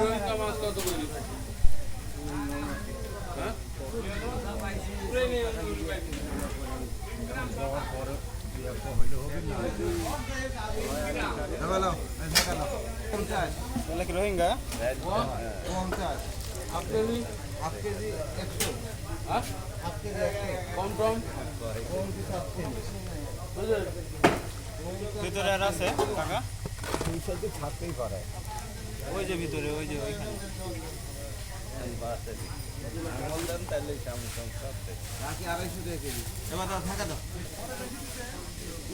রোহিঙ্গা মাছ কত করে? হ্যাঁ রোহিঙ্গা কম কম ভিতরে আর আছে টাকা থাকতেই পারে। ওই যে ভিতরে ওই যে ওইখানে এবার দাও থাকা দাও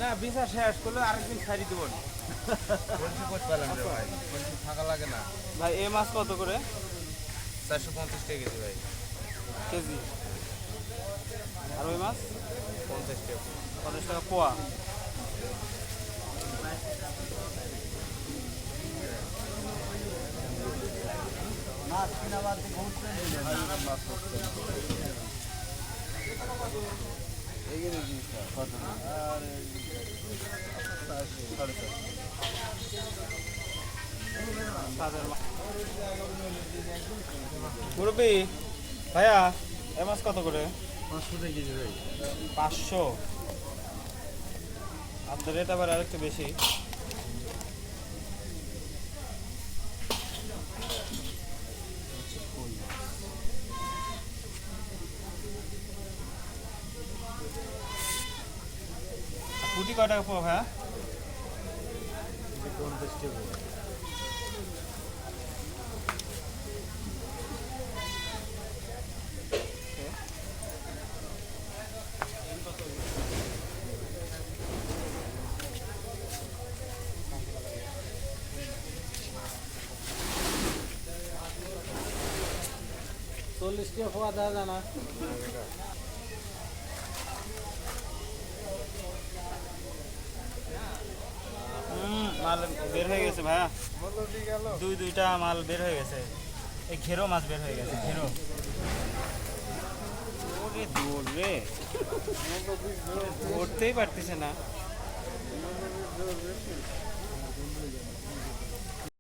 না বিচার শেষ করলে আরেকদিন ছাড়ি দেবো থাকা লাগে না। ভাই এই মাছ কত করে 450 টাকা কেজি ভাই। কেজি আর ওই মাছ 50 টাকা। 50 টাকা পোয়া মুরব্বি ভাইয়া এ মাছ কত করে 500 টাকা কেজি ভাই। 500 আপনার রেট আবার আরেকটু বেশি পুঁটি কয় টাকা পাবো ভাইয়া 50 টাকা। চল্লিশ টাকা পাওয়া যায় জানা মাল বের হয়ে গেছে ভাইয়া দুইটা মাল বের হয়ে গেছে এই ঘেরো মাছ বের হয়ে গেছে ঘেরো ওরে দৌড় রে ধরতেই পারতেছে না